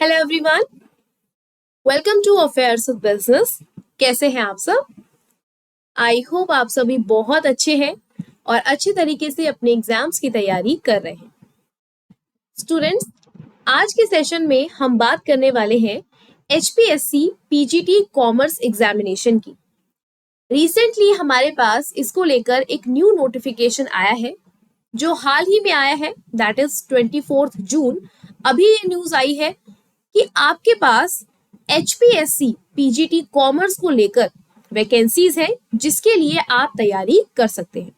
Hello everyone, welcome to affairs of business. कैसे हैं आप सब? आई होप आप सभी बहुत अच्छे हैं और अच्छे तरीके से अपने एग्जाम्स की तैयारी कर रहे हैं। स्टूडेंट्स, आज के सेशन में हम बात करने वाले हैं HPSC PGT कॉमर्स एग्जामिनेशन की। रिसेंटली हमारे पास इसको लेकर एक न्यू नोटिफिकेशन आया है जो हाल ही में आया है, दैट इज 24 जून। अभी ये न्यूज आई है कि आपके पास HPSC PGT कॉमर्स को लेकर वैकेंसीज है जिसके लिए आप तैयारी कर सकते हैं।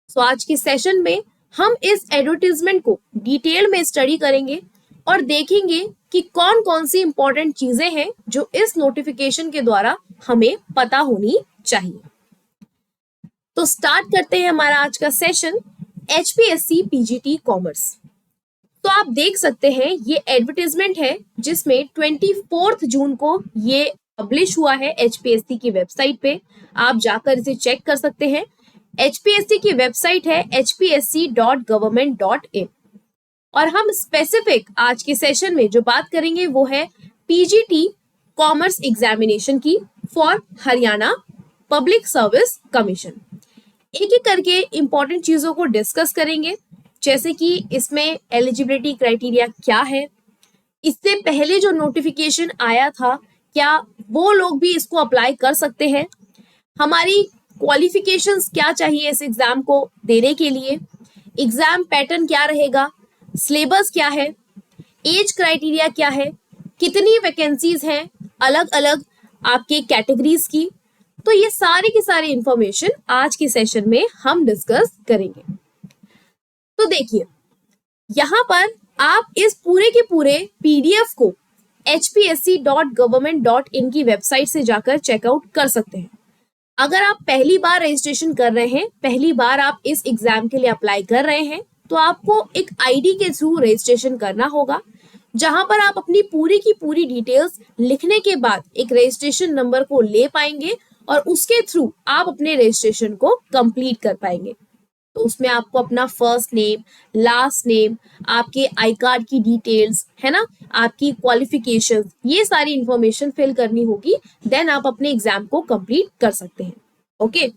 सो आज के सेशन में हम इस एडवर्टीजमेंट को डिटेल में स्टडी करेंगे और देखेंगे कि कौन कौन सी इंपॉर्टेंट चीजें हैं जो इस नोटिफिकेशन के द्वारा हमें पता होनी चाहिए। तो स्टार्ट करते हैं हमारा आज का सेशन, HPSC PGT कॉमर्स। तो आप देख सकते हैं ये एडवर्टाइजमेंट है जिसमें 24 जून को ये पब्लिश हुआ है HPSC की वेबसाइट पे। आप जाकर इसे चेक कर सकते हैं। HPSC की वेबसाइट है hpsc.government.in और हम स्पेसिफिक आज के सेशन में जो बात करेंगे वो है PGT कॉमर्स एग्जामिनेशन की for Haryana public service commission. एक एक करके इंपॉर्टेंट चीजों को डिस्कस करेंगे, जैसे कि इसमें एलिजिबिलिटी क्राइटेरिया क्या है, इससे पहले जो नोटिफिकेशन आया था क्या वो लोग भी इसको अप्लाई कर सकते हैं, हमारी क्वालिफिकेशंस क्या चाहिए इस एग्जाम को देने के लिए, एग्जाम पैटर्न क्या रहेगा, सिलेबस क्या है, एज क्राइटेरिया क्या है, कितनी वैकेंसीज हैं अलग अलग आपके कैटेगरीज की। तो ये सारी की सारी इंफॉर्मेशन आज के सेशन में हम डिस्कस करेंगे। तो देखिए, यहां पर आप इस पूरे के पूरे PDF को hpsc.government.in की वेबसाइट से जाकर चेकआउट कर सकते हैं। अगर आप पहली बार रजिस्ट्रेशन कर रहे हैं, पहली बार आप इस एग्जाम के लिए अप्लाई कर रहे हैं, तो आपको एक ID के थ्रू रजिस्ट्रेशन करना होगा, जहां पर आप अपनी पूरी की पूरी डिटेल्स लिखने के बाद एक रजिस्ट्रेशन नंबर को ले पाएंगे और उसके थ्रू आप अपने रजिस्ट्रेशन को कंप्लीट कर पाएंगे। तो उसमें आपको अपना फर्स्ट नेम, लास्ट नेम, आपके आई कार्ड की डिटेल्स है ना, आपकी क्वालिफिकेशंस, ये सारी इंफॉर्मेशन फिल करनी होगी। देन आप अपने एग्जाम को कंप्लीट कर सकते हैं। ओके,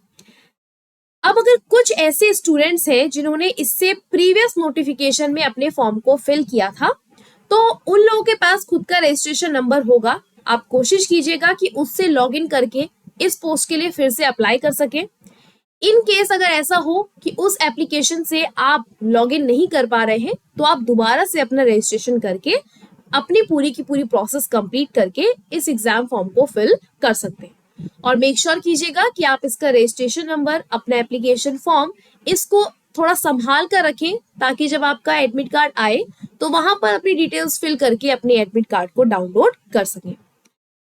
अब अगर कुछ ऐसे स्टूडेंट्स हैं जिन्होंने इससे प्रीवियस नोटिफिकेशन में अपने फॉर्म को फिल किया था, तो उन लोगों के पास खुद का रजिस्ट्रेशन नंबर होगा। आप कोशिश कीजिएगा कि उससे लॉग इन करके इस पोस्ट के लिए फिर से अप्लाई कर सकें। इन केस अगर ऐसा हो कि उस एप्लीकेशन से आप लॉगिन नहीं कर पा रहे हैं, तो आप दोबारा से अपना रजिस्ट्रेशन करके अपनी पूरी की पूरी प्रोसेस कंप्लीट करके इस एग्जाम फॉर्म को फिल कर सकते हैं। और मेक श्योर कीजिएगा कि आप इसका रजिस्ट्रेशन नंबर, अपना एप्लीकेशन फॉर्म, इसको थोड़ा संभाल कर रखें ताकि जब आपका एडमिट कार्ड आए तो वहां पर अपनी डिटेल्स फिल करके अपने एडमिट कार्ड को डाउनलोड कर सकें।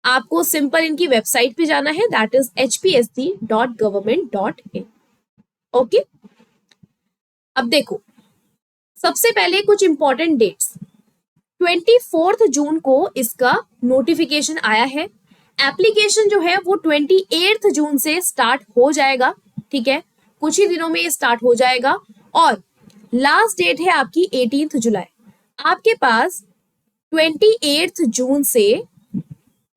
आपको सिंपल इनकी वेबसाइट पे जाना है, दैट इज hpsc.government.in। ओके, अब देखो, सबसे पहले कुछ इंपॉर्टेंट डेट्स। 24 जून को इसका नोटिफिकेशन आया है। एप्लीकेशन जो है वो 28 जून से स्टार्ट हो जाएगा। ठीक है, कुछ ही दिनों में ये स्टार्ट हो जाएगा और लास्ट डेट है आपकी 18 जुलाई। आपके पास 28 जून से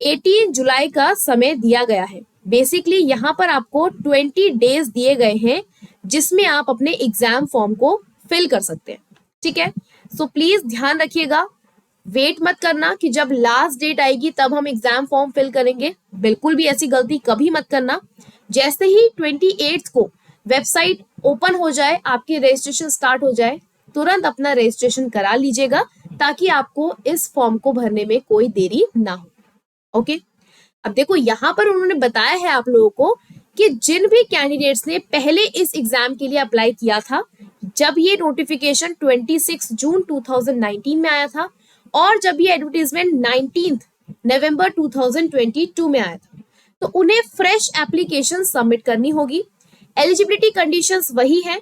18 जुलाई का समय दिया गया है। बेसिकली यहाँ पर आपको 20 डेज दिए गए हैं जिसमें आप अपने एग्जाम फॉर्म को फिल कर सकते हैं। ठीक है, सो प्लीज ध्यान रखिएगा, वेट मत करना कि जब लास्ट डेट आएगी तब हम एग्जाम फॉर्म फिल करेंगे। बिल्कुल भी ऐसी गलती कभी मत करना। जैसे ही 28 को वेबसाइट ओपन हो जाए, आपकी रजिस्ट्रेशन स्टार्ट हो जाए, तुरंत अपना रजिस्ट्रेशन करा लीजिएगा ताकि आपको इस फॉर्म को भरने में कोई देरी ना हो। ओके, अब देखो, यहां पर उन्होंने बताया है आप लोगों को कि जिन भी कैंडिडेट्स ने पहले इस एग्जाम के लिए अप्लाई किया था, जब ये नोटिफिकेशन 26 जून 2019 में आया था और जब ये एडवर्टीजमेंट 19 नवंबर 2022 में आया था, तो उन्हें फ्रेश एप्लीकेशन सबमिट करनी होगी। एलिजिबिलिटी कंडीशंस वही है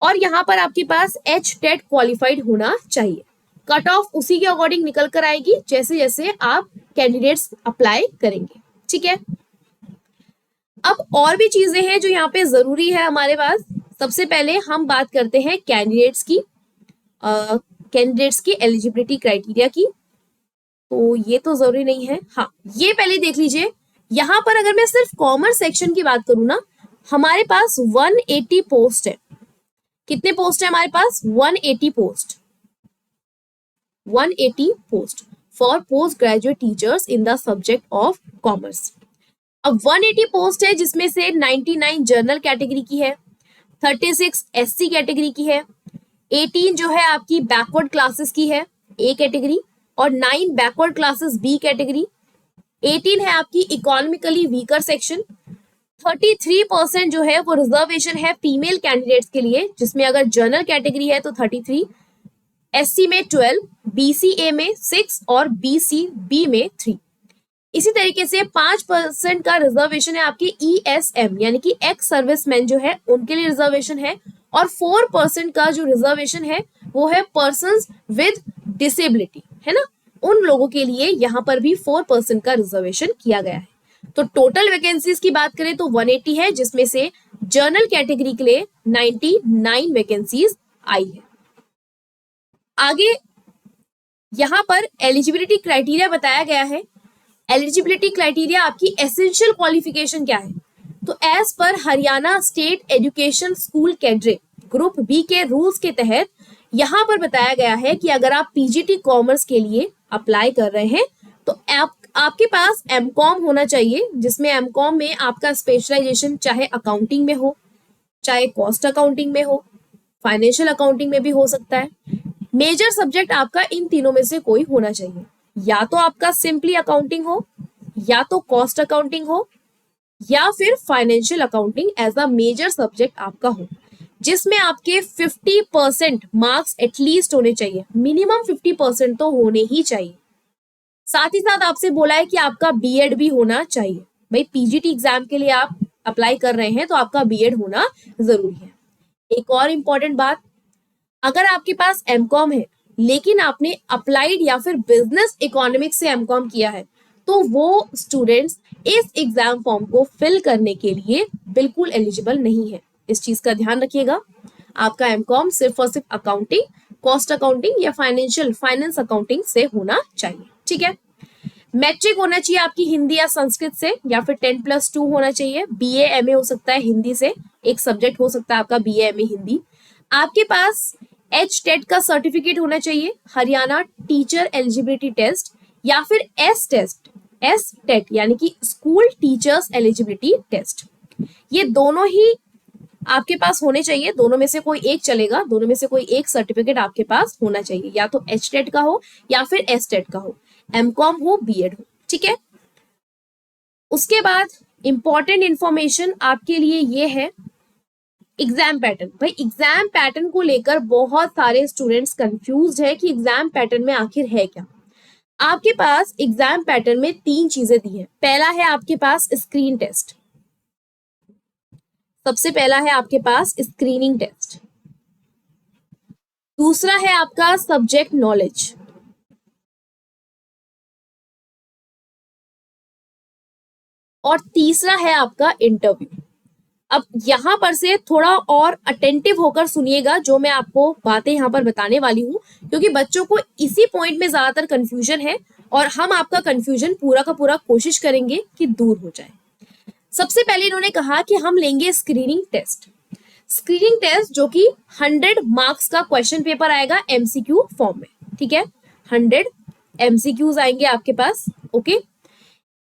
और यहाँ पर आपके पास HTET क्वालिफाइड होना चाहिए। कट ऑफ उसी के अकॉर्डिंग निकल कर आएगी जैसे जैसे आप कैंडिडेट्स अप्लाई करेंगे। ठीक है, अब और भी चीजें हैं जो यहाँ पे जरूरी है हमारे पास। सबसे पहले हम बात करते हैं कैंडिडेट्स की एलिजिबिलिटी क्राइटेरिया की। तो ये तो जरूरी नहीं है। हाँ, ये पहले देख लीजिए। यहां पर अगर मैं सिर्फ कॉमर्स सेक्शन की बात करूं ना, हमारे पास 180 पोस्ट है। कितने पोस्ट है हमारे पास? 180 post. 180 post for post graduate teachers in the subject of commerce. अब 180 पोस्ट है जिसमें से 99 जनरल कैटेगरी की है, 36 एससी कैटेगरी की है, 18 जो है आपकी बैकवर्ड क्लासेस की है ए कैटेगरी, और 9 बैकवर्ड क्लासेस बी कैटेगरी, 18 है आपकी इकोनॉमिकली वीकर सेक्शन, 33% जो है वो रिजर्वेशन है फीमेल कैंडिडेट्स के लिए, जिसमें अगर जनरल कैटेगरी है तो 33, एससी में 12, बीसीए में 6 और बीसीबी में 3। इसी तरीके से 5% का रिजर्वेशन है आपके ईएसएम यानी कि एक्स सर्विसमैन जो है उनके लिए रिजर्वेशन है, और 4% का जो रिजर्वेशन है वो है पर्संस विद डिसेबिलिटी, है ना, उन लोगों के लिए यहाँ पर भी 4% का रिजर्वेशन किया गया है। तो टोटल वैकेंसीज की बात करें तो 180 है, जिसमें से जनरल कैटेगरी के लिए 99 वैकेंसीज आई है। आगे यहां पर एलिजिबिलिटी क्राइटेरिया बताया गया है। एलिजिबिलिटी क्राइटेरिया आपकी एसेंशियल क्वालिफिकेशन क्या है? तो as per Haryana state education school cadre group B के रूल्स के तहत यहां पर बताया गया है कि अगर आप पीजीटी कॉमर्स के लिए अप्लाई कर रहे हैं तो आपके पास एमकॉम होना चाहिए, जिसमें एमकॉम में आपका स्पेशलाइजेशन चाहे अकाउंटिंग में हो, चाहे कॉस्ट अकाउंटिंग में हो, फाइनेंशियल अकाउंटिंग में भी हो सकता है। मेजर सब्जेक्ट आपका इन तीनों में से कोई होना चाहिए, या तो आपका सिंपली अकाउंटिंग हो, या तो कॉस्ट अकाउंटिंग हो, या फिर financial accounting as a major subject आपका हो, जिसमें आपके 50% मार्क्स एटलीस्ट होने चाहिए, मिनिमम 50% तो होने ही चाहिए। साथ ही साथ आपसे बोला है कि आपका बीएड भी होना चाहिए। भाई पीजीटी एग्जाम के लिए आप अप्लाई कर रहे हैं तो आपका बीएड होना जरूरी है। एक और इंपॉर्टेंट बात, अगर आपके पास एमकॉम है लेकिन आपने अप्लाइड या फिर बिजनेस इकोनॉमिक्स से एमकॉम किया है तो वो स्टूडेंट्स इस एग्जाम फॉर्म को फिल करने के लिए बिल्कुल एलिजिबल नहीं है। इस चीज का ध्यान रखिएगा। आपका एमकॉम सिर्फ और सिर्फ अकाउंटिंग, कॉस्ट अकाउंटिंग या फाइनेंस अकाउंटिंग से होना चाहिए, ठीक है। मैट्रिक होना चाहिए आपकी हिंदी या संस्कृत से, या फिर 10+2 होना चाहिए। बीए एमए हो सकता है हिंदी से, एक सब्जेक्ट हो सकता है आपका बीए एमए हिंदी। आपके पास HTET का सर्टिफिकेट होना चाहिए, हरियाणा टीचर एलिजिबिलिटी टेस्ट, या फिर STET यानी कि स्कूल टीचर्स एलिजिबिलिटी टेस्ट। ये दोनों ही आपके पास होने चाहिए, दोनों में से कोई एक चलेगा, दोनों में से कोई एक सर्टिफिकेट आपके पास होना चाहिए, या तो HTET का हो या फिर STET का हो, एमकॉम हो, बीएड हो, ठीक है। उसके बाद इंपॉर्टेंट इंफॉर्मेशन आपके लिए ये है एग्जाम पैटर्न। भाई एग्जाम पैटर्न को लेकर बहुत सारे स्टूडेंट्स कंफ्यूज्ड है कि एग्जाम पैटर्न में आखिर है क्या। आपके पास एग्जाम पैटर्न में 3 चीजें दी है। पहला है आपके पास स्क्रीन टेस्ट, सबसे पहला है आपके पास स्क्रीनिंग टेस्ट। दूसरा है आपका सब्जेक्ट नॉलेज, और तीसरा है आपका इंटरव्यू। अब यहां पर से थोड़ा और अटेंटिव होकर सुनिएगा जो मैं आपको बातें यहां पर बताने वाली हूं, क्योंकि बच्चों को इसी पॉइंट में ज्यादातर कंफ्यूजन है और हम आपका कंफ्यूजन पूरा का पूरा कोशिश करेंगे कि दूर हो जाए। सबसे पहले इन्होंने कहा कि हम लेंगे स्क्रीनिंग टेस्ट। स्क्रीनिंग टेस्ट जो कि 100 मार्क्स का क्वेश्चन पेपर आएगा एमसीक्यू फॉर्म में, ठीक है। 100 एमसीक्यूज आएंगे आपके पास, ओके।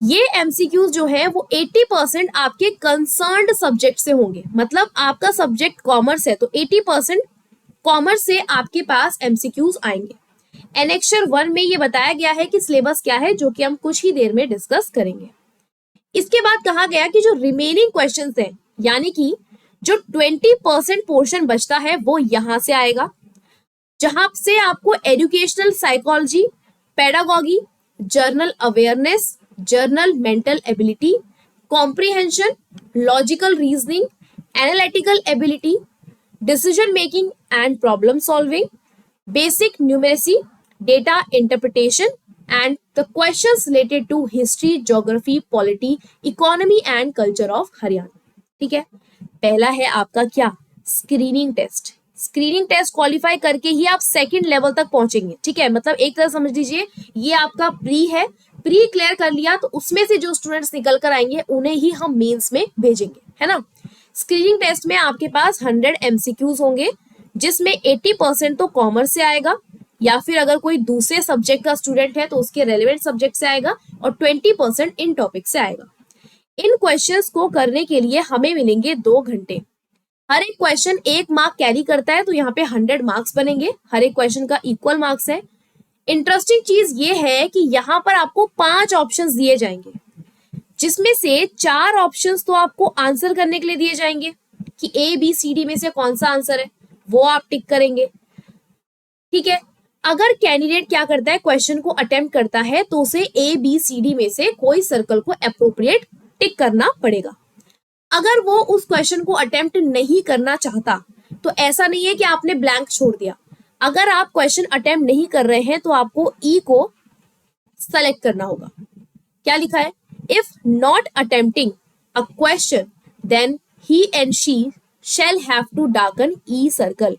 ये एमसीक्यूज जो है वो 80% आपके कंसर्न्ड सब्जेक्ट से होंगे, मतलब आपका सब्जेक्ट कॉमर्स है तो 80% कॉमर्स से आपके पास एमसीक्यूज आएंगे। एनेक्चर 1 में ये बताया गया है कि सिलेबस क्या है, जो कि हम कुछ ही देर में डिस्कस करेंगे। इसके बाद कहा गया कि जो रिमेनिंग क्वेश्चंस हैं, यानी कि जो 20% पोर्शन बचता है वो यहां से आएगा, जहां से आपको educational psychology, pedagogy, general awareness, general mental ability, comprehension, logical reasoning, analytical ability, decision making and problem solving, basic numeracy, data interpretation and the questions related to history, geography, polity, economy and culture of Haryana, ठीक है। पहला है आपका क्या, screening test. Screening test qualify करके ही आप second level तक पहुंचेंगे, ठीक है। मतलब एक तरह समझ लीजिए ये आपका प्री है, प्री क्लियर कर लिया तो उसमें से जो स्टूडेंट्स निकल कर आएंगे उन्हें ही हम मेंस में भेजेंगे, है ना। स्क्रीनिंग टेस्ट में आपके पास 100 एमसीक्यूज होंगे, जिसमें 80% तो कॉमर्स से आएगा, या फिर अगर कोई दूसरे सब्जेक्ट का स्टूडेंट है तो उसके रेलेवेंट सब्जेक्ट से आएगा, और 20% इन टॉपिक से आएगा। इन क्वेश्चंस को करने के लिए हमें मिलेंगे 2 घंटे। हर एक क्वेश्चन 1 मार्क कैरी करता है, तो यहाँ पे 100 मार्क्स बनेंगे। हर एक क्वेश्चन का इक्वल मार्क्स है। इंटरेस्टिंग चीज ये है कि यहाँ पर आपको 5 ऑप्शंस दिए जाएंगे, जिसमें से 4 ऑप्शंस तो आपको आंसर करने के लिए दिए जाएंगे कि ABCD में से कौन सा आंसर है, वो आप टिक करेंगे, ठीक है। अगर कैंडिडेट क्या करता है, क्वेश्चन को अटेम्प्ट करता है, तो उसे ABCD में से कोई सर्कल को अप्रोप्रिएट टिक करना पड़ेगा। अगर वो उस क्वेश्चन को अटेम्प्ट नहीं करना चाहता, तो ऐसा नहीं है कि आपने ब्लैंक छोड़ दिया। अगर आप क्वेश्चन अटेम्प्ट नहीं कर रहे हैं तो आपको ई को सेलेक्ट करना होगा। क्या लिखा है, if not attempting a question then he and she shall have to darken E circle.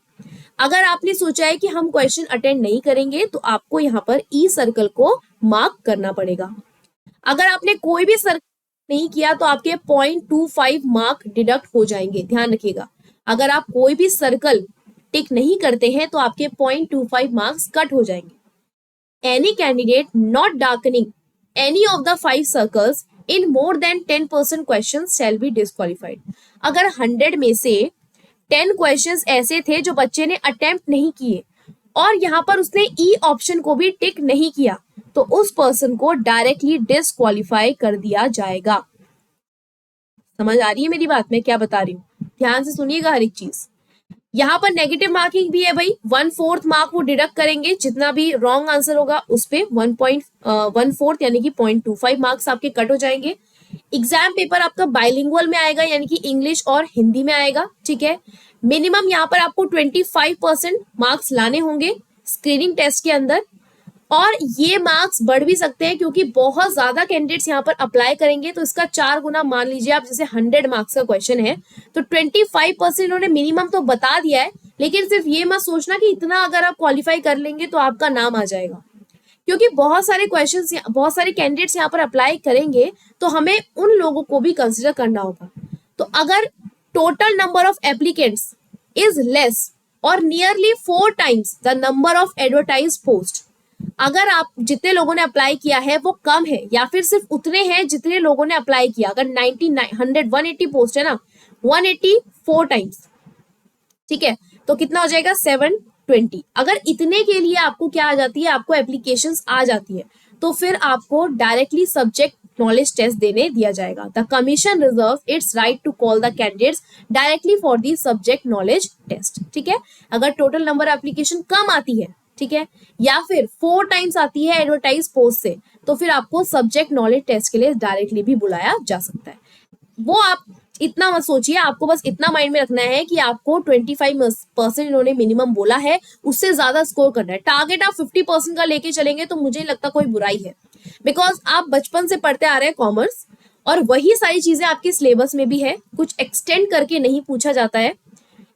अगर आपने सोचा है कि हम क्वेश्चन अटेंड नहीं करेंगे तो आपको यहाँ पर ई सर्कल को मार्क करना पड़ेगा। अगर आपने कोई भी सर्कल नहीं किया तो आपके 0.25 मार्क डिडक्ट हो जाएंगे, ध्यान रखिएगा। अगर आप कोई भी सर्कल टिक नहीं करते हैं तो आपके 0.25 मार्क्स कट हो जाएंगे। Any candidate not darkening any of the 5 circles in more than 10% question shall be disqualified. अगर 100 में से 10 क्वेश्चंस ऐसे थे जो बच्चे ने अटेम्प्ट नहीं किए और यहाँ पर उसने ई ऑप्शन को भी टिक नहीं किया, तो उस पर्सन को डायरेक्टली डिस्क्वालीफाई कर दिया जाएगा। समझ आ रही है मेरी बात, मैं क्या बता रही हूँ, ध्यान से सुनिएगा हर एक चीज। यहाँ पर नेगेटिव मार्किंग भी है भाई, 1/4 मार्क वो डिडक्ट करेंगे, जितना भी रॉन्ग आंसर होगा उस पे 1/4 यानी कि 0.25 मार्क्स आपके कट हो जाएंगे। एग्जाम पेपर आपका बाइलिंगुअल में आएगा, यानी कि इंग्लिश और हिंदी में आएगा, ठीक है। मिनिमम यहाँ पर आपको 25% मार्क्स लाने होंगे स्क्रीनिंग टेस्ट के अंदर, और ये मार्क्स बढ़ भी सकते हैं क्योंकि बहुत ज्यादा कैंडिडेट्स यहाँ पर अप्लाई करेंगे, तो इसका 4 गुना मान लीजिए आप। जैसे 100 मार्क्स का क्वेश्चन है तो 25% इन्होंने मिनिमम तो बता दिया है, लेकिन सिर्फ ये मत सोचना कि इतना अगर आप क्वालिफाई कर लेंगे तो आपका नाम आ जाएगा, क्योंकि बहुत सारे क्वेश्चंस, बहुत सारे कैंडिडेट्स यहाँ पर अप्लाई करेंगे, तो हमें उन लोगों को भी कंसिडर करना होगा। तो अगर total number of applicants is less और nearly 4 times the number of advertise post, अगर आप जितने लोगों ने अप्लाई किया है वो कम है या फिर सिर्फ उतने हैं जितने लोगों ने अप्लाई किया, अगर 99 100 180 पोस्ट है ना, 184 टाइम्स, ठीक है, तो कितना हो जाएगा 720। अगर इतने के लिए आपको क्या आ जाती है, आपको एप्लीकेशंस आ जाती है, तो फिर आपको डायरेक्टली सब्जेक्ट नॉलेज टेस्ट देने दिया जाएगा। The commission reserve its right to call the candidates directly for the subject knowledge test, ठीक है। अगर टोटल नंबर एप्लीकेशन कम आती है, ठीक है, या फिर 4 times आती है एडवर्टाइज पोस्ट से, तो फिर आपको सब्जेक्ट नॉलेज टेस्ट के लिए डायरेक्टली भी बुलाया जा सकता है। वो आप इतना मत सोचिए, आपको बस इतना माइंड में रखना है कि आपको 25% इन्होंने मिनिमम बोला है, उससे ज्यादा स्कोर करना है। टारगेट आप 50% का लेके चलेंगे तो मुझे नहीं लगता कोई बुराई है, बिकॉज आप बचपन से पढ़ते आ रहे हैं कॉमर्स, और वही सारी चीजें आपके सिलेबस में भी है, कुछ एक्सटेंड करके नहीं पूछा जाता है।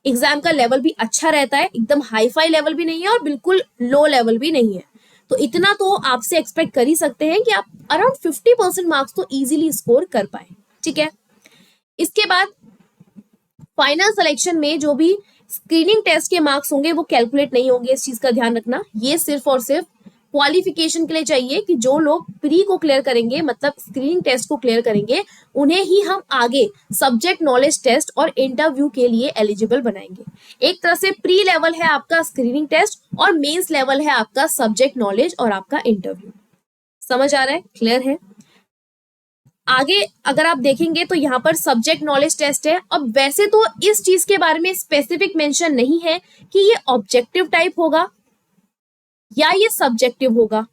एग्जाम का लेवल भी अच्छा रहता है, एकदम हाई फाई लेवल भी नहीं है और बिल्कुल लो लेवल भी नहीं है, तो इतना तो आपसे एक्सपेक्ट कर ही सकते हैं कि आप अराउंड 50% मार्क्स तो इजीली स्कोर कर पाए, ठीक है। इसके बाद फाइनल सिलेक्शन में जो भी स्क्रीनिंग टेस्ट के मार्क्स होंगे वो कैलकुलेट नहीं होंगे, इस चीज का ध्यान रखना। ये सिर्फ और सिर्फ क्वालिफिकेशन के लिए चाहिए कि जो लोग प्री को क्लियर करेंगे, मतलब स्क्रीनिंग टेस्ट को क्लियर करेंगे, उन्हें ही हम आगे सब्जेक्ट नॉलेज टेस्ट और इंटरव्यू के लिए एलिजिबल बनाएंगे। एक तरह से प्री लेवल है आपका स्क्रीनिंग टेस्ट और मेंस लेवल है आपका सब्जेक्ट नॉलेज और आपका इंटरव्यू। समझ आ रहा है, क्लियर है। आगे अगर आप देखेंगे तो यहाँ पर सब्जेक्ट नॉलेज टेस्ट है। अब वैसे तो इस चीज के बारे में स्पेसिफिक मेंशन नहीं है कि ये ऑब्जेक्टिव टाइप होगा या ये सब्जेक्टिव होगा,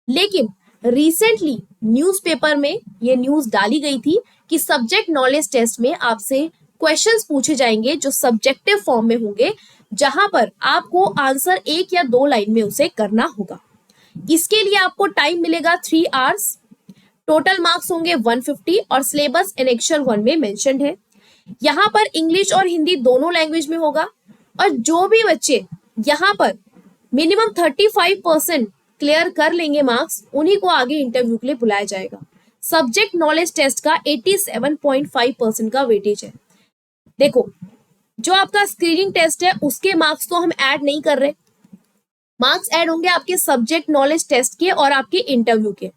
लेकिन रिसेंटली न्यूज़पेपर में ये न्यूज डाली गई थी कि सब्जेक्ट नॉलेज टेस्ट में आपसे क्वेश्चंस पूछे जाएंगे जो सब्जेक्टिव फॉर्म में होंगे, जहां पर आपको आंसर 1 या 2 लाइन में उसे करना होगा। इसके लिए आपको टाइम मिलेगा 3 hours, टोटल मार्क्स होंगे 150 और सिलेबस एनेक्चर 1 में मेंशन्ड है। यहाँ पर इंग्लिश और हिंदी दोनों लैंग्वेज में होगा, और जो भी बच्चे यहाँ पर मिनिमम 35% क्लियर कर लेंगे मार्क्स, उन्हीं को आगे इंटरव्यू के लिए बुलाया जाएगा। सब्जेक्ट नॉलेज टेस्ट का 87.5% का वेटेज है। देखो, जो आपका स्क्रीनिंग टेस्ट है उसके मार्क्स तो हम ऐड नहीं कर रहे, मार्क्स ऐड होंगे आपके सब्जेक्ट नॉलेज टेस्ट के और आपके इंटरव्यू के।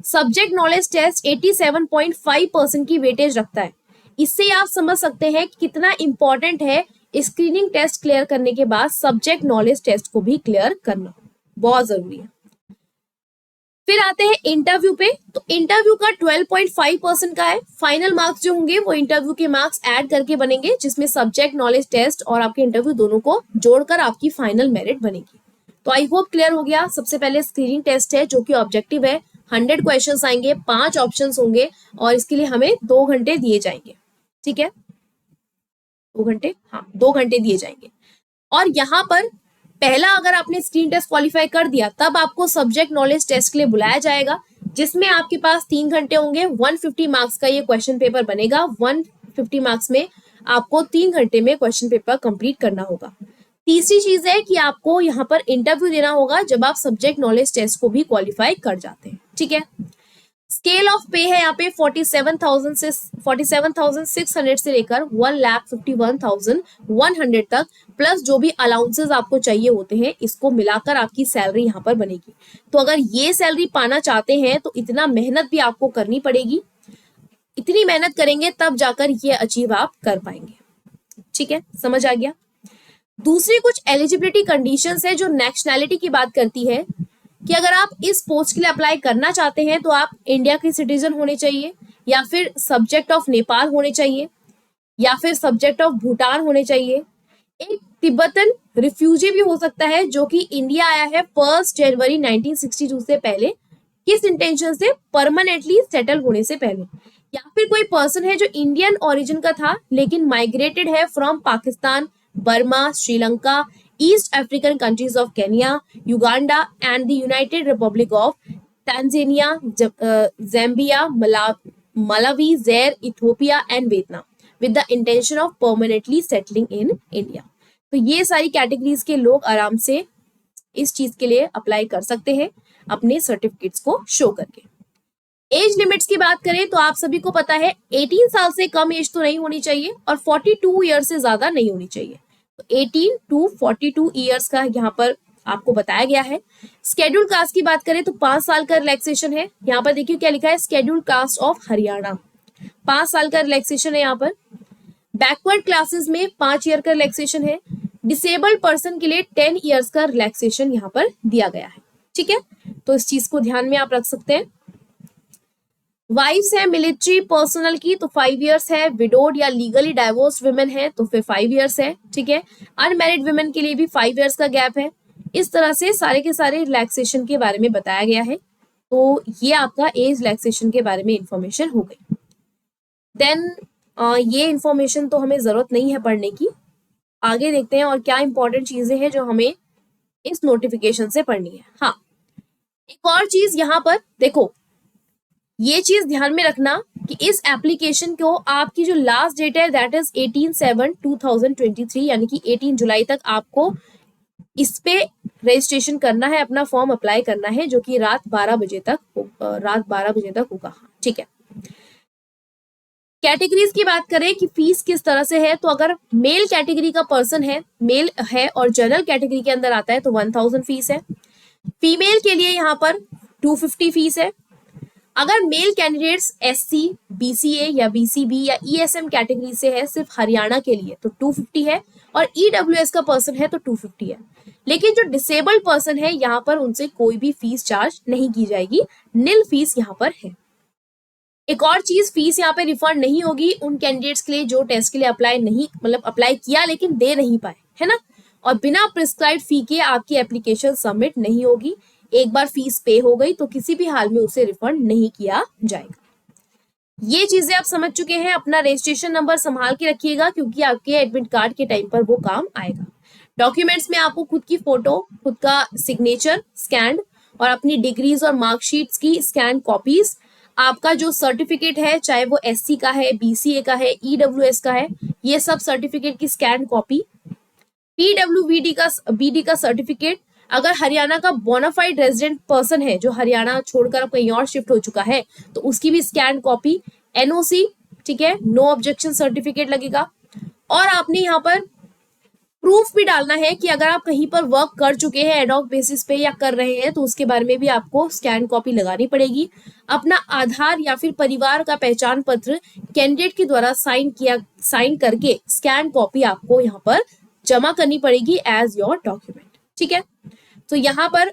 सब्जेक्ट नॉलेज टेस्ट 87.5% की वेटेज रखता है। इससे आप समझ सकते हैं कि कितना इंपॉर्टेंट है स्क्रीनिंग टेस्ट क्लियर करने के बाद सब्जेक्ट नॉलेज टेस्ट को भी क्लियर करना, बहुत जरूरी है। फिर आते हैं इंटरव्यू पे, तो इंटरव्यू का 12.5% का है। फाइनल मार्क्स जो होंगे वो इंटरव्यू के मार्क्स ऐड करके बनेंगे, जिसमें सब्जेक्ट नॉलेज टेस्ट और आपके इंटरव्यू दोनों को जोड़कर आपकी फाइनल मेरिट बनेगी। तो आई होप क्लियर हो गया। सबसे पहले स्क्रीनिंग टेस्ट है जो कि ऑब्जेक्टिव है, 100 क्वेश्चंस आएंगे, 5 ऑप्शंस होंगे और इसके लिए हमें 2 घंटे दिए जाएंगे। ठीक है, 2 घंटे, हाँ 2 घंटे दिए जाएंगे। और यहाँ पर पहला अगर आपने स्क्रीन टेस्ट क्वालिफाई कर दिया तब आपको सब्जेक्ट नॉलेज टेस्ट के लिए बुलाया जाएगा, जिसमें आपके पास 3 घंटे होंगे। 150 मार्क्स का ये क्वेश्चन पेपर बनेगा। 150 मार्क्स में आपको 3 घंटे में क्वेश्चन पेपर कंप्लीट करना होगा। तीसरी चीज है कि आपको यहाँ पर इंटरव्यू देना होगा जब आप सब्जेक्ट नॉलेज टेस्ट को भी क्वालिफाई कर जाते हैं। ठीक है, स्केल ऑफ पे है यहाँ पे 47,600 से लेकर 1,51,100 तक, प्लस जो भी अलाउंसेस आपको चाहिए होते हैं, इसको मिलाकर आपकी सैलरी यहाँ पर बनेगी। तो अगर ये सैलरी पाना चाहते हैं तो इतना मेहनत भी आपको करनी पड़ेगी, इतनी मेहनत करेंगे तब जाकर ये अचीव आप कर पाएंगे। ठीक है, समझ आ गया। दूसरी कुछ एलिजिबिलिटी कंडीशंस है जो नेशनैलिटी की बात करती है कि अगर आप इस पोस्ट के लिए अप्लाई करना चाहते हैं तो आप इंडिया के सिटीजन होने चाहिए, या फिर सब्जेक्ट ऑफ नेपाल होने चाहिए, या फिर सब्जेक्ट ऑफ भूटान होने चाहिए। एक तिब्बतन रिफ्यूजी भी हो सकता है जो कि इंडिया आया है 1 जनवरी 1962 से पहले, किस इंटेंशन से, परमानेंटली सेटल होने से पहले। या फिर कोई पर्सन है जो इंडियन ओरिजिन का था लेकिन माइग्रेटेड है from Pakistan, Burma, Sri Lanka, east African countries of Kenya, Uganda and the united republic of Tanzania, Zambia, Malawi, Zaire, Ethiopia and Vietnam with the intention of permanently settling in India. तो ये सारी categories के लोग आराम से इस चीज के लिए अप्लाई कर सकते हैं अपने सर्टिफिकेट्स को शो करके। एज लिमिट्स की बात करें तो आप सभी को पता है 18 साल से कम एज तो नहीं होनी चाहिए और 42 ईयर से ज्यादा नहीं होनी चाहिए। तो 18 टू 42 ईयर्स का यहाँ पर आपको बताया गया है। स्केड्यूल कास्ट की बात करें तो 5 साल का रिलैक्सेशन है। यहाँ पर देखिए क्या लिखा है, स्केड्यूल कास्ट ऑफ हरियाणा, 5 साल का रिलैक्सेशन है यहाँ पर। बैकवर्ड क्लासेस में 5 ईयर का रिलैक्सेशन है। डिसेबल्ड पर्सन के लिए 10 ईयर्स का रिलैक्सेशन यहाँ पर दिया गया है। ठीक है, तो इस चीज को ध्यान में आप रख सकते हैं। वाइफ्स है मिलिट्री पर्सनल की तो 5 ईयर्स है। विडोड या लीगली डाइवोर्स्ड वुमेन है तो फिर 5 ईयर्स है। ठीक है, अनमैरिड वुमेन के लिए भी 5 ईयर्स का गैप है। इस तरह से सारे के सारे रिलैक्सेशन के बारे में बताया गया है। तो ये आपका एज रिलैक्सेशन के बारे में इंफॉर्मेशन हो गई। देन ये इंफॉर्मेशन तो हमें जरूरत नहीं है पढ़ने की। आगे देखते हैं और क्या इंपॉर्टेंट चीजें हैं जो हमें इस नोटिफिकेशन से पढ़नी है। हाँ, एक और चीज यहाँ पर देखो, ये चीज ध्यान में रखना कि इस एप्लीकेशन को आपकी जो लास्ट डेट है दैट इज 18/7/2023 यानी कि 18 जुलाई तक आपको इस पे रजिस्ट्रेशन करना है, अपना फॉर्म अप्लाई करना है, जो कि रात 12 बजे तक होगा। ठीक है, कैटेगरीज की बात करें कि फीस किस तरह से है, तो अगर मेल कैटेगरी का पर्सन है, मेल है और जनरल कैटेगरी के अंदर आता है तो 1000 फीस है। फीमेल के लिए यहाँ पर 250 फीस है। अगर मेल कैंडिडेट्स SC, BCA या BCB या ESM कैटेगरी से है सिर्फ हरियाणा के लिए तो 250 है, और EWS का पर्सन है तो 250 है। लेकिन जो डिसेबल्ड पर्सन है यहाँ पर उनसे कोई भी फीस चार्ज नहीं की जाएगी, निल फीस यहाँ पर है। एक और चीज, फीस यहाँ पे रिफंड नहीं होगी उन कैंडिडेट्स के लिए जो टेस्ट के लिए अप्लाई किया लेकिन दे नहीं पाए, है ना, और बिना प्रिस्क्राइब्ड फी के आपकी एप्लीकेशन सबमिट नहीं होगी। एक बार फीस पे हो गई तो किसी भी हाल में उसे रिफंड नहीं किया जाएगा। ये चीजें आप समझ चुके हैं। अपना रजिस्ट्रेशन नंबर संभाल के रखिएगा क्योंकि आपके एडमिट कार्ड के टाइम पर वो काम आएगा। डॉक्यूमेंट्स में आपको खुद की फोटो, खुद का सिग्नेचर स्कैन और अपनी डिग्रीज और मार्कशीट्स की स्कैन कॉपीज, आपका जो सर्टिफिकेट है, चाहे वो एससी का है, बीसीए का है, ईडब्ल्यूएस का है, ये सब सर्टिफिकेट की स्कैन कॉपी, पीडब्ल्यूबीडी का सर्टिफिकेट, अगर हरियाणा का बोनाफाइड रेजिडेंट पर्सन है जो हरियाणा छोड़कर अब कहीं और शिफ्ट हो चुका है तो उसकी भी स्कैन कॉपी, एनओसी, ठीक है, नो ऑब्जेक्शन सर्टिफिकेट लगेगा। और आपने यहाँ पर प्रूफ भी डालना है कि अगर आप कहीं पर वर्क कर चुके हैं एडॉक बेसिस पे या कर रहे हैं तो उसके बारे में भी आपको स्कैन कॉपी लगानी पड़ेगी। अपना आधार या फिर परिवार का पहचान पत्र कैंडिडेट के द्वारा साइन करके स्कैन कॉपी आपको यहाँ पर जमा करनी पड़ेगी एज योर डॉक्यूमेंट, ठीक है। तो यहाँ पर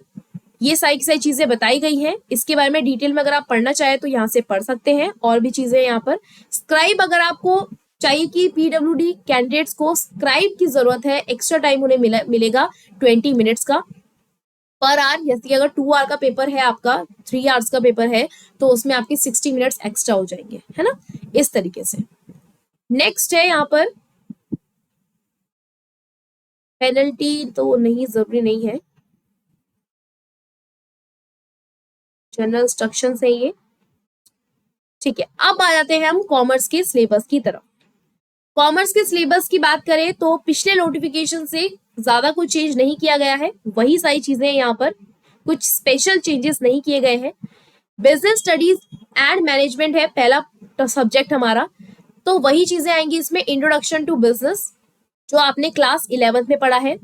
ये सारी चीजें बताई गई हैं। इसके बारे में डिटेल में अगर आप पढ़ना चाहें तो यहाँ से पढ़ सकते हैं। और भी चीजें यहाँ पर स्क्राइब, अगर आपको चाहिए कि पीडब्ल्यूडी कैंडिडेट्स को स्क्राइब की जरूरत है, एक्स्ट्रा टाइम उन्हें मिलेगा 20 मिनट्स का पर आवर। जैसे कि अगर 2 आवर का पेपर है आपका, 3 आवर्स का पेपर है तो उसमें आपके 60 मिनट्स एक्स्ट्रा हो जाएंगे, है ना, इस तरीके से। नेक्स्ट है यहाँ पर पेनल्टी, तो नहीं, जरूरी नहीं है, जनरल इंस्ट्रक्शंस है ये, ठीक है। अब आ जाते हैं हम कॉमर्स के सिलेबस की तरफ। कॉमर्स के सिलेबस की बात करें तो पिछले नोटिफिकेशन से ज्यादा कुछ चेंज नहीं किया गया है, वही सारी चीजें यहाँ पर, कुछ स्पेशल चेंजेस नहीं किए गए हैं। बिजनेस स्टडीज एंड मैनेजमेंट है पहला सब्जेक्ट हमारा, तो वही चीजें आएंगी इसमें। इंट्रोडक्शन टू बिजनेस जो आपने क्लास 11th में पढ़ा है,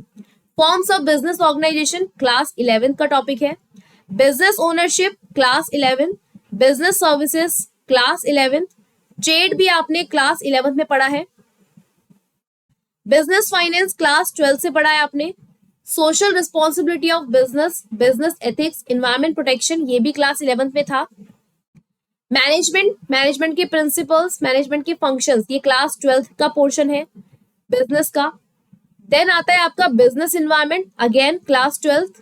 forms of business organisation class 11th का टॉपिक है, business ownership class 11, business services class 11, trade भी आपने क्लास 11th में पढ़ा है, बिजनेस फाइनेंस क्लास 12 से पढ़ा है आपने, social responsibility of business, business ethics, environment protection, ये भी क्लास 11th में था। मैनेजमेंट के प्रिंसिपल्स, मैनेजमेंट के फंक्शंस, ये क्लास 12th का पोर्शन है बिजनेस का। देन आता है आपका business environment, again class 12th,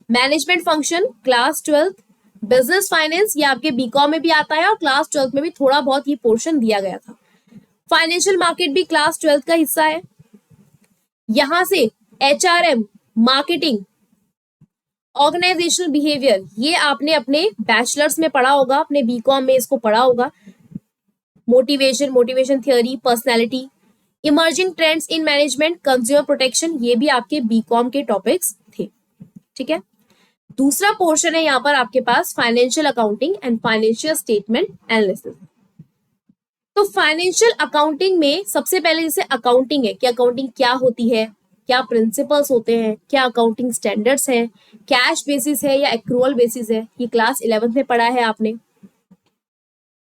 management function class 12th, business finance ये आपके बीकॉम में भी आता है और क्लास 12th में भी थोड़ा बहुत ये पोर्शन दिया गया था। फाइनेंशियल मार्केट भी क्लास 12th का हिस्सा है। यहां से एचआरएम, मार्केटिंग, ऑर्गेनाइजेशनल बिहेवियर, ये आपने अपने बैचलर्स में पढ़ा होगा, अपने बीकॉम में इसको पढ़ा होगा। Motivation theory, personality, emerging trends in management, consumer protection, ये भी आपके बीकॉम के टॉपिक्स थे, ठीक है। दूसरा पोर्शन है यहाँ पर आपके पास financial accounting and financial statement analysis. तो फाइनेंशियल अकाउंटिंग में सबसे पहले जैसे अकाउंटिंग है कि अकाउंटिंग क्या होती है, क्या प्रिंसिपल्स होते हैं, क्या अकाउंटिंग स्टैंडर्ड्स है, कैश बेसिस है या एक्रूअल बेसिस है, ये क्लास 11th में पढ़ा है आपने।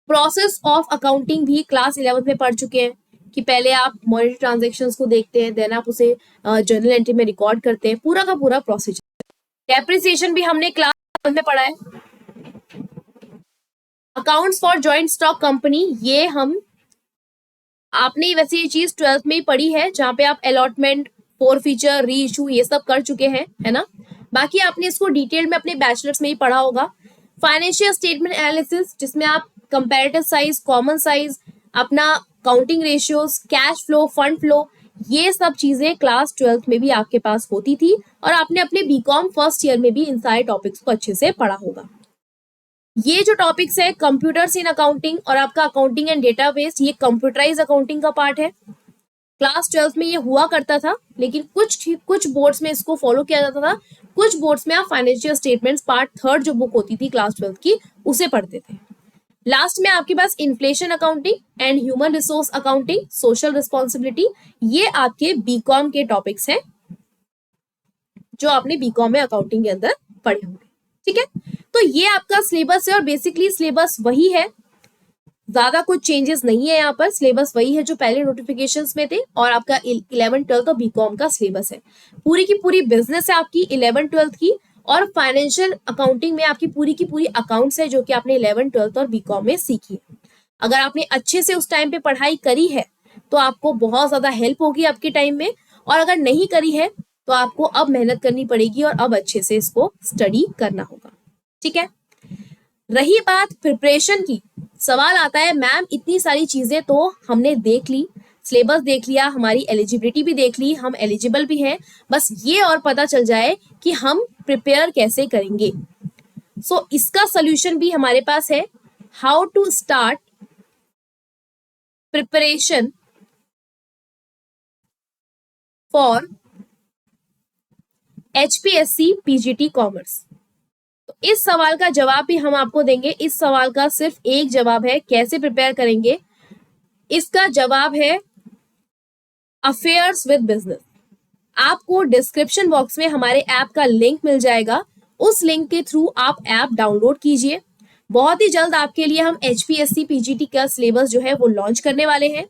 प्रोसेस ऑफ अकाउंटिंग भी क्लास 11th में पढ़ चुके हैं कि पहले आप मॉनेटरी ट्रांजैक्शंस को देखते हैं, देन आप उसे जर्नल एंट्री में रिकॉर्ड करते हैं, पूरा का पूरा प्रोसीजर। डेप्रिसिएशन भी हमने क्लास 11th में पढ़ा है। Accounts for joint stock company, ये हम आपने वैसे ये चीज 12th में ही पढ़ी है, जहां पे आप अलॉटमेंट, फोरफीचर, री इशू ये सब कर चुके हैं, है ना। बाकी आपने इसको डिटेल में अपने बैचलर्स में ही पढ़ा होगा। फाइनेंशियल स्टेटमेंट एनालिसिस, जिसमें आप कंपैरेटिव साइज, कॉमन साइज, अपना counting ratios, cash flow, fund flow, ये सब चीजें क्लास 12th में भी आपके पास होती थी और आपने अपने बीकॉम फर्स्ट ईयर में भी इन सारे टॉपिक्स को अच्छे से पढ़ा होगा। ये जो टॉपिक्स है कंप्यूटर्स इन अकाउंटिंग और आपका अकाउंटिंग एंड डेटाबेस, ये कंप्यूटराइज अकाउंटिंग का पार्ट है। क्लास 12th में ये हुआ करता था, लेकिन कुछ बोर्ड्स में इसको फॉलो किया जाता था, कुछ बोर्ड्स में आप फाइनेंशियल स्टेटमेंट्स पार्ट 3 जो बुक होती थी क्लास 12th की, उसे पढ़ते थे। लास्ट में आपके पास inflation accounting and human resource accounting, social responsibility, ये आपके बीकॉम के टॉपिक्स हैं जो आपने बीकॉम में अकाउंटिंग के अंदर पढ़े होंगे, ठीक है। तो ये आपका सिलेबस है और बेसिकली सिलेबस वही है, ज्यादा कुछ चेंजेस नहीं है यहाँ पर, सिलेबस वही है जो पहले नोटिफिकेशंस में थे और आपका 11th 12th और बीकॉम का सिलेबस है। पूरी की पूरी बिजनेस है आपकी 11th 12th की और फाइनेंशियल अकाउंटिंग में आपकी पूरी अकाउंट्स है जो कि आपने 11th 12th और बीकॉम में सीखी है। अगर आपने अच्छे से उस टाइम पे पढ़ाई करी है तो आपको बहुत ज्यादा हेल्प होगी आपके टाइम में, और अगर नहीं करी है तो आपको अब मेहनत करनी पड़ेगी और अब अच्छे से इसको स्टडी करना होगा, ठीक है। रही बात प्रिपरेशन की, सवाल आता है मैम इतनी सारी चीजें तो हमने देख ली, सिलेबस देख लिया, हमारी एलिजिबिलिटी भी देख ली, हम एलिजिबल भी हैं, बस ये और पता चल जाए कि हम प्रिपेयर कैसे करेंगे। सो इसका सोल्यूशन भी हमारे पास है। How to start preparation for HPSC PGT कॉमर्स। तो इस सवाल का जवाब भी हम आपको देंगे। इस सवाल का सिर्फ एक जवाब है, कैसे प्रिपेयर करेंगे, इसका जवाब है अफेयर्स विद बिजनेस। आपको डिस्क्रिप्शन बॉक्स में हमारे ऐप का लिंक मिल जाएगा, उस लिंक के थ्रू आप ऐप डाउनलोड कीजिए। बहुत ही जल्द आपके लिए हम HPSC PGT का सिलेबस जो है वो लॉन्च करने वाले हैं,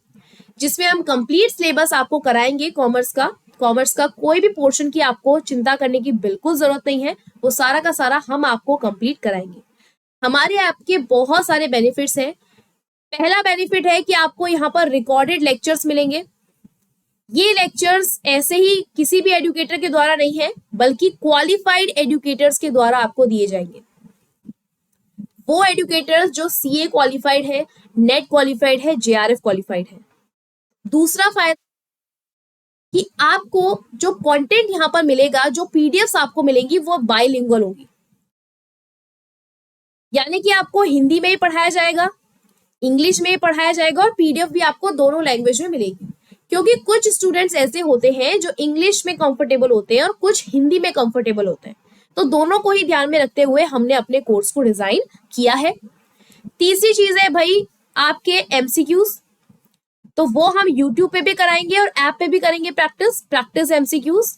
जिसमें हम कंप्लीट सिलेबस आपको कराएंगे कॉमर्स का कोई भी पोर्शन की आपको चिंता करने की बिल्कुल जरूरत नहीं है, वो सारा का सारा हम आपको कंप्लीट कराएंगे। हमारे ऐप के बहुत सारे बेनिफिट्स हैं। पहला बेनिफिट है कि आपको यहाँ पर रिकॉर्डेड लेक्चर्स मिलेंगे। ये लेक्चर्स ऐसे ही किसी भी एजुकेटर के द्वारा नहीं है, बल्कि क्वालिफाइड एजुकेटर्स के द्वारा आपको दिए जाएंगे। वो एजुकेटर्स जो CA क्वालिफाइड है, नेट क्वालिफाइड है, JRF क्वालिफाइड है। दूसरा फायदा कि आपको जो कंटेंट यहाँ पर मिलेगा, जो PDFs आपको मिलेंगी, वो बाइलिंगुअल होगी, यानी कि आपको हिंदी में ही पढ़ाया जाएगा, इंग्लिश में ही पढ़ाया जाएगा और PDF भी आपको दोनों लैंग्वेज में मिलेगी। क्योंकि कुछ स्टूडेंट्स ऐसे होते हैं जो इंग्लिश में कंफर्टेबल होते हैं और कुछ हिंदी में कंफर्टेबल होते हैं, तो दोनों को ही ध्यान में रखते हुए हमने अपने कोर्स को डिजाइन किया है। तीसरी चीज है भाई आपके MCQs, तो वो हम YouTube पे भी कराएंगे और ऐप पे भी करेंगे प्रैक्टिस MCQs।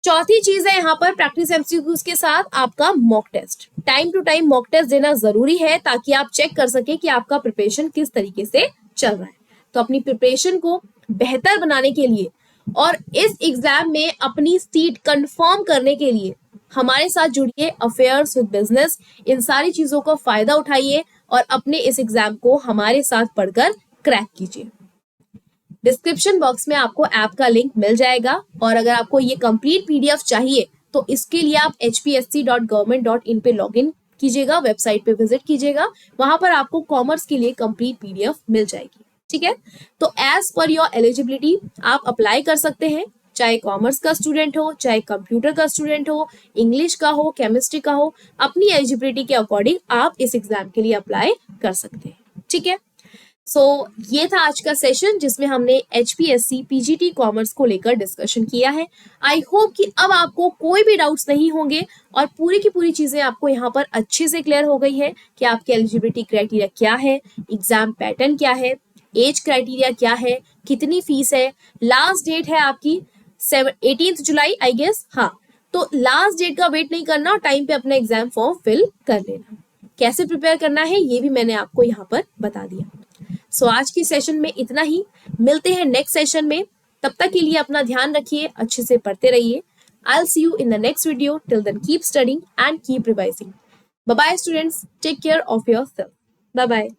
चौथी चीज है यहाँ पर प्रैक्टिस MCQs के साथ आपका mock test. Time to time mock test देना जरूरी है, ताकि आप चेक कर सके कि आपका प्रिपरेशन किस तरीके से चल रहा है। तो अपनी प्रिपरेशन को बेहतर बनाने के लिए और इस एग्जाम में अपनी सीट कंफर्म करने के लिए हमारे साथ जुड़िए, अफेयर्स विद बिजनेस। इन सारी चीजों का फायदा उठाइए और अपने इस एग्जाम को हमारे साथ पढ़कर क्रैक कीजिए। डिस्क्रिप्शन बॉक्स में आपको ऐप का लिंक मिल जाएगा, और अगर आपको ये कंप्लीट PDF चाहिए तो इसके लिए आप hpsc.government.in पे लॉगिन कीजिएगा, वेबसाइट पे विजिट कीजिएगा, वहां पर आपको कॉमर्स के लिए कंप्लीट PDF मिल जाएगी। ठीक है, तो एज पर योर एलिजिबिलिटी आप अप्लाई कर सकते हैं, चाहे कॉमर्स का स्टूडेंट हो, चाहे कंप्यूटर का स्टूडेंट हो, इंग्लिश का हो, केमिस्ट्री का हो, अपनी एलिजिबिलिटी के अकॉर्डिंग आप इस एग्जाम के लिए अप्लाई कर सकते हैं। ठीक है, ये था आज का सेशन जिसमें हमने HPSC PGT कॉमर्स को लेकर डिस्कशन किया है। आई होप कि अब आपको कोई भी डाउट्स नहीं होंगे और पूरी की पूरी चीजें आपको यहाँ पर अच्छे से क्लियर हो गई है कि आपकी एलिजिबिलिटी क्राइटेरिया क्या है, एग्जाम पैटर्न क्या है, एज क्राइटेरिया क्या है, कितनी फीस है, लास्ट डेट है आपकी 18 जुलाई आई गेस। हाँ, तो लास्ट डेट का वेट नहीं करना और टाइम पे अपना एग्जाम फॉर्म फिल कर लेना। कैसे प्रिपेयर करना है ये भी मैंने आपको यहाँ पर बता दिया। आज की सेशन में इतना ही, मिलते हैं नेक्स्ट सेशन में। तब तक के लिए अपना ध्यान रखिए, अच्छे से पढ़ते रहिए। I'll see you in the next video. Till then, keep studying and keep revising. Bye bye students. Take care of yourself. Bye bye.